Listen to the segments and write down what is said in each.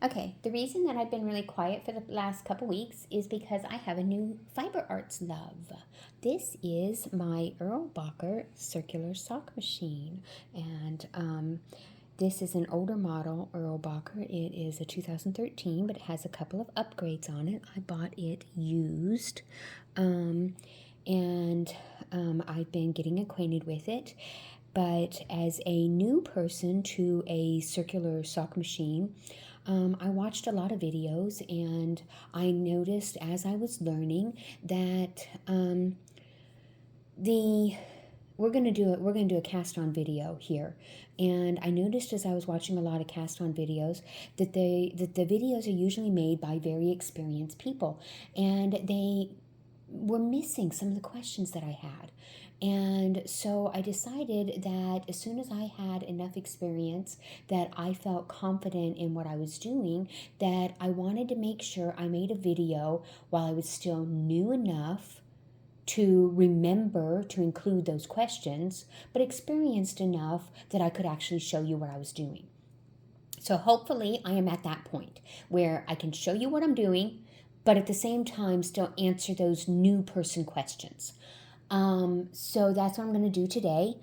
Okay, the reason that I've been really quiet for the last couple weeks is because I have a new fiber arts love. This is my Erlbacher circular sock machine, and this is an older model Erlbacher. It is a 2013, but it has a couple of upgrades on it. I bought it used, and I've been getting acquainted with it. But as a new person to a circular sock machine, I watched a lot of videos, and I noticed as I was learning that the we're gonna do a cast on video here, and I noticed as I was watching a lot of cast on videos that the videos are usually made by very experienced people, and they were missing some of the questions that I had. And so I decided that as soon as I had enough experience that I felt confident in what I was doing, that I wanted to make sure I made a video while I was still new enough to remember to include those questions, but experienced enough that I could actually show you what I was doing. So hopefully I am at that point where I can show you what I'm doing, but at the same time still answer those new person questions. So that's what I'm going to do today.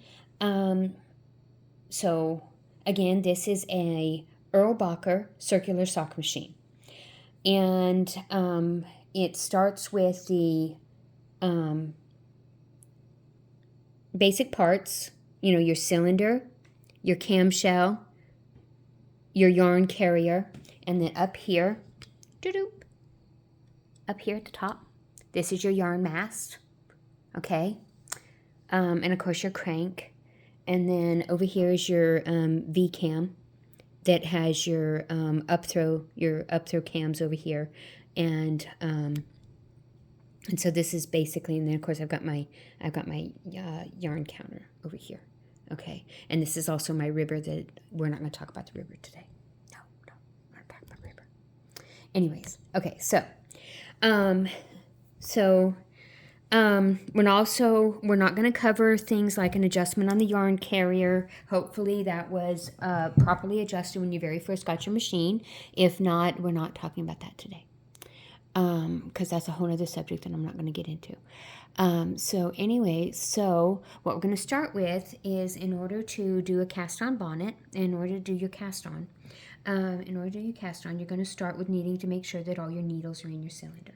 So again, this is a Erlbacher circular sock machine. And it starts with the basic parts, your cylinder, your camshell, your yarn carrier, and then up here, up here at the top, this is your yarn mast, okay? And of course your crank. And then over here is your V-cam that has your up throw cams over here. And so this is basically, and then of course I've got my yarn counter over here. Okay, and this is also my ribber that we're not going to talk about the ribber today. No, we're not talking about ribber. Anyways, okay, so we're not going to cover things like an adjustment on the yarn carrier. Hopefully that was properly adjusted when you very first got your machine. If not, we're not talking about that today, because that's a whole other subject that I'm not going to get into. So what we're going to start with is, in order to do a cast on bonnet, in order to do your cast on, you're going to start with needing to make sure that all your needles are in your cylinder.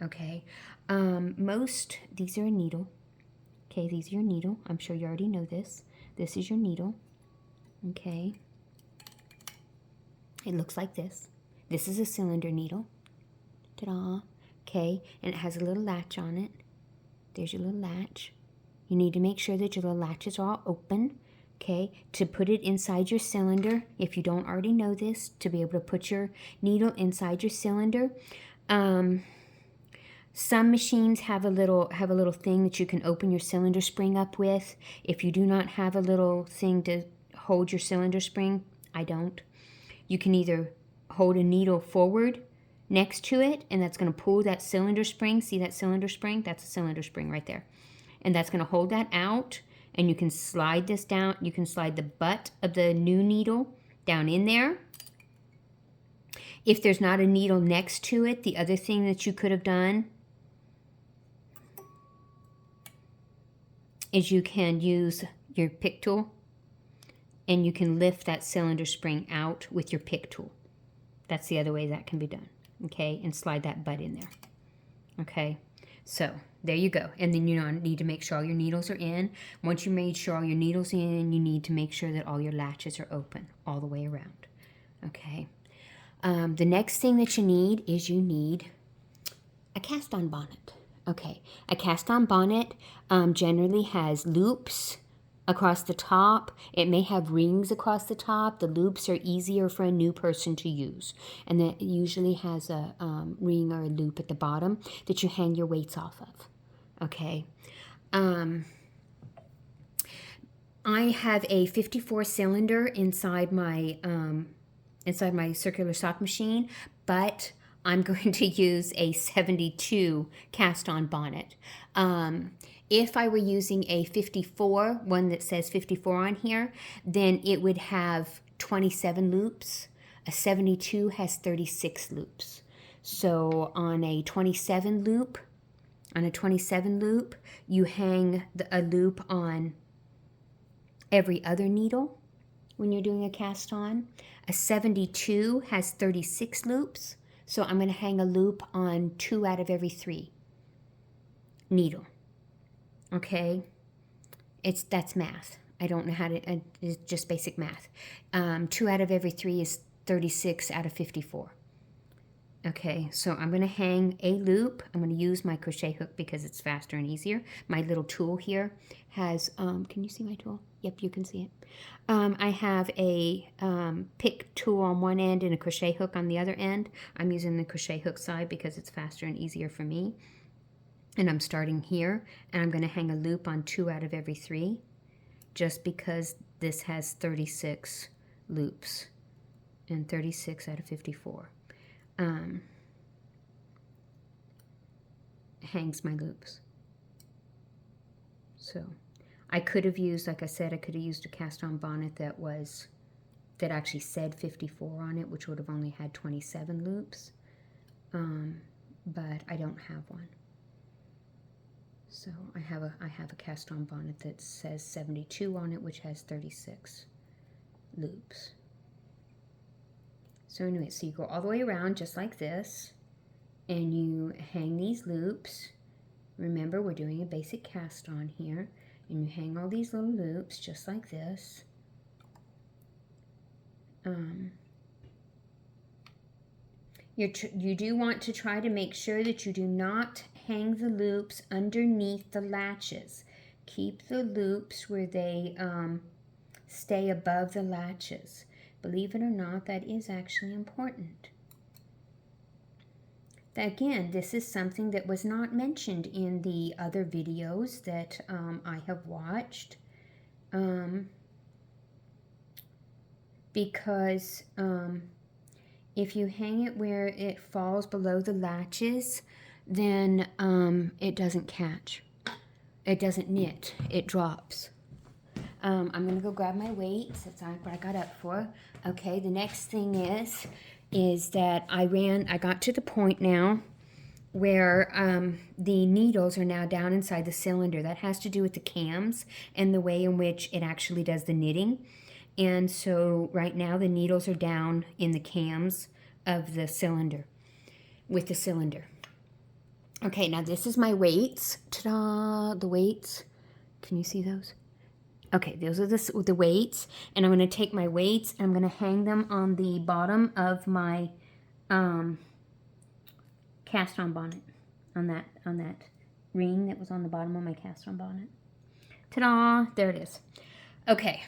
Okay, these are a needle. Okay, these are your needle. I'm sure you already know this. This is your needle. Okay, it looks like this. This is a cylinder needle. Ta-da. Okay, and it has a little latch on it. There's your little latch. You need to make sure that your little latches are all open, okay, to put it inside your cylinder. If you don't already know this, to be able to put your needle inside your cylinder. Some machines have a little thing that you can open your cylinder spring up with. If you do not have a little thing to hold your cylinder spring, I don't. You can either hold a needle forward next to it, and that's going to pull that cylinder spring. See that cylinder spring? That's a cylinder spring right there. And that's going to hold that out, and you can slide this down. You can slide the butt of the new needle down in there. If there's not a needle next to it, the other thing that you could have done is you can use your pick tool, and you can lift that cylinder spring out with your pick tool. That's the other way that can be done. Okay, and slide that butt in there. Okay, so there you go. And then you need to make sure all your needles are in. Once you made sure all your needles are in, you need to make sure that all your latches are open all the way around. Okay, the next thing that you need is a cast-on bonnet. Okay, a cast-on bonnet generally has loops across the top. It may have rings across the top. The loops are easier for a new person to use, and that usually has a ring or a loop at the bottom that you hang your weights off of. Okay, I have a 54 cylinder inside my circular sock machine, but I'm going to use a 72 cast-on bonnet. If I were using a 54, one that says 54 on here, then it would have 27 loops. A 72 has 36 loops. So on a 27 loop, you hang a loop on every other needle when you're doing a cast on. A 72 has 36 loops, so I'm going to hang a loop on 2 out of every 3 needle. Okay, that's math. I don't know how to, it's just basic math. 2 out of every 3 is 36 out of 54. Okay, so I'm going to hang a loop. I'm going to use my crochet hook because it's faster and easier. My little tool here has, can you see my tool? Yep, you can see it. I have a pick tool on one end and a crochet hook on the other end. I'm using the crochet hook side because it's faster and easier for me. And I'm starting here, and I'm going to hang a loop on 2 out of every 3, just because this has 36 loops, and 36 out of 54. Hangs my loops. So I could have used, like I said, I could have used a cast on bonnet that actually said 54 on it, which would have only had 27 loops, but I don't have one. So I have a cast on bonnet that says 72 on it, which has 36 loops. So anyway, so you go all the way around just like this, and you hang these loops. Remember, we're doing a basic cast on here, and you hang all these little loops just like this. You do want to try to make sure that you do not hang the loops underneath the latches. Keep the loops where they stay above the latches. Believe it or not, that is actually important. Again, this is something that was not mentioned in the other videos that I have watched, because if you hang it where it falls below the latches, then it doesn't catch. It doesn't knit. It drops. I'm going to go grab my weights. That's what I got up for. Okay, the next thing is that I got to the point now where the needles are now down inside the cylinder. That has to do with the cams and the way in which it actually does the knitting. And so right now the needles are down in the cams of the cylinder, with the cylinder. Okay, now this is my weights. Ta-da! The weights. Can you see those? Okay, those are the weights, and I'm going to take my weights and I'm going to hang them on the bottom of my cast-on bonnet, on that ring that was on the bottom of my cast-on bonnet. Ta-da! There it is. Okay,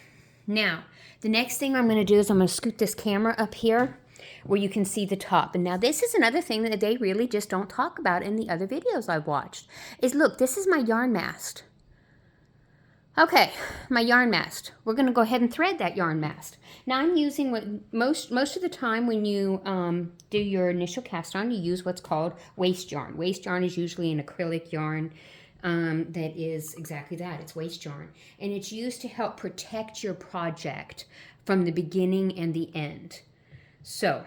now the next thing I'm going to do is I'm going to scoot this camera up here where you can see the top. And now this is another thing that they really just don't talk about in the other videos I've watched. Is look, this is my yarn mast. Okay, my yarn mast. We're going to go ahead and thread that yarn mast. Now I'm using what most of the time when you do your initial cast on, you use what's called waste yarn. Waste yarn is usually an acrylic yarn that is exactly that. It's waste yarn. And it's used to help protect your project from the beginning and the end. So,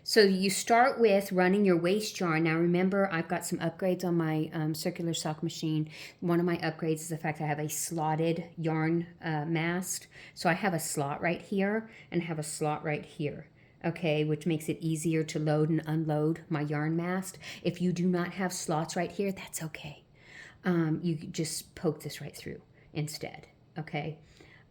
so you start with running your waste yarn. Now remember, I've got some upgrades on my circular sock machine. One of my upgrades is the fact that I have a slotted yarn mast. So I have a slot right here and have a slot right here. Okay, which makes it easier to load and unload my yarn mast. If you do not have slots right here, that's okay. You just poke this right through instead. Okay.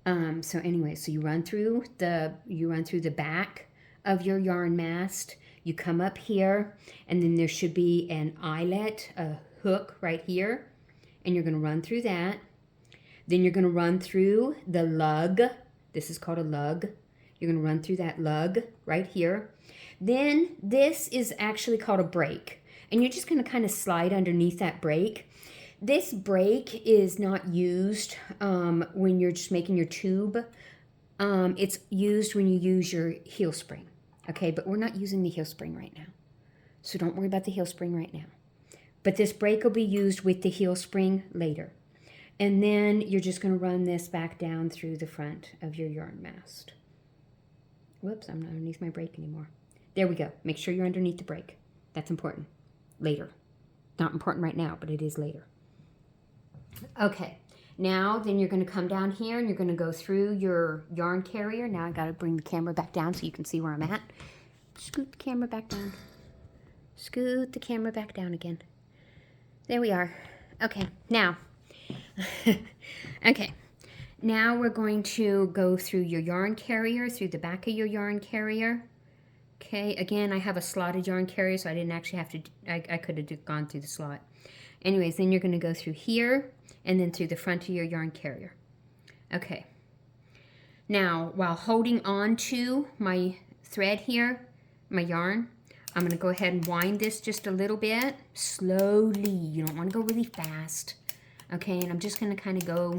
So anyway, so you run through the back of your yarn mast. You come up here, and then there should be an eyelet, a hook right here, and you're going to run through that. Then you're going to run through the lug. This is called a lug. You're going to run through that lug right here. Then this is actually called a break, and you're just going to kind of slide underneath that break. This break is not used when you're just making your tube. It's used when you use your heel spring. Okay, but we're not using the heel spring right now. So don't worry about the heel spring right now. But this break will be used with the heel spring later. And then you're just going to run this back down through the front of your yarn mast. Whoops, I'm not underneath my brake anymore. There we go. Make sure you're underneath the brake. That's important. Later. Not important right now, but it is later. Okay. Now, then you're going to come down here and you're going to go through your yarn carrier. Now I got to bring the camera back down so you can see where I'm at. Scoot the camera back down. Scoot the camera back down again. There we are. Okay, now. Okay. Now we're going to go through your yarn carrier, through the back of your yarn carrier. Okay, again, I have a slotted yarn carrier, so I didn't actually have to, I could have gone through the slot. Anyways, then you're going to go through here and then through the front of your yarn carrier. Okay. Now, while holding on to my thread here, my yarn, I'm going to go ahead and wind this just a little bit, slowly. You don't want to go really fast. Okay, and I'm just going to kind of go,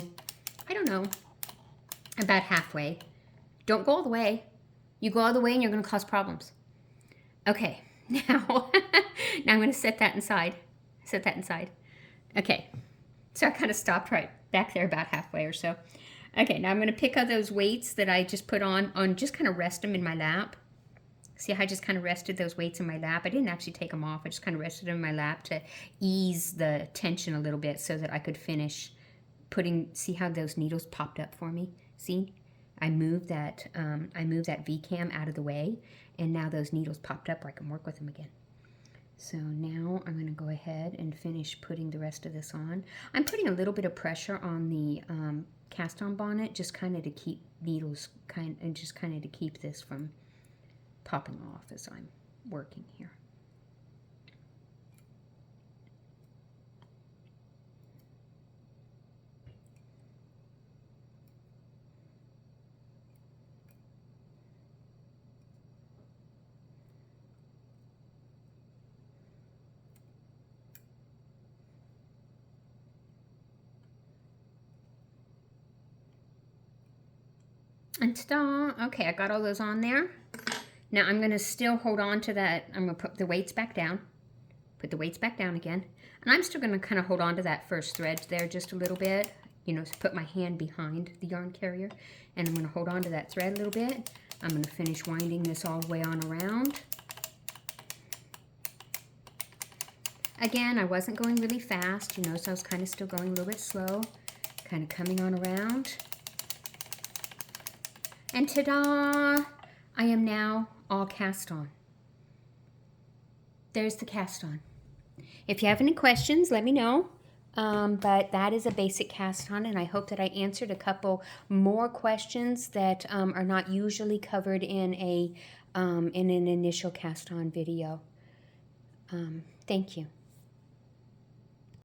I don't know, about halfway. Don't go all the way. You go all the way and you're going to cause problems. Okay, now, now I'm going to set that inside. Set that inside. Okay, so I kind of stopped right back there about halfway or so. Okay, now I'm going to pick up those weights that I just put on, just kind of rest them in my lap. See how I just kind of rested those weights in my lap? I didn't actually take them off. I just kind of rested them in my lap to ease the tension a little bit so that I could finish putting, see how those needles popped up for me? See? I moved that V-cam out of the way, and now those needles popped up where I can work with them again. So now I'm going to go ahead and finish putting the rest of this on. I'm putting a little bit of pressure on the cast-on bonnet, just kind of to keep needles, just kind of to keep this from popping off as I'm working here. And ta-da! Okay, I got all those on there. Now I'm going to still hold on to that. I'm going to put the weights back down. Put the weights back down again. And I'm still going to kind of hold on to that first thread there just a little bit. You know, put my hand behind the yarn carrier. And I'm going to hold on to that thread a little bit. I'm going to finish winding this all the way on around. Again, I wasn't going really fast, you know, so I was kind of still going a little bit slow. Kind of coming on around. And ta-da! I am now all cast on. There's the cast on. If you have any questions, let me know. But that is a basic cast on, and I hope that I answered a couple more questions that are not usually covered in an initial cast on video. Thank you.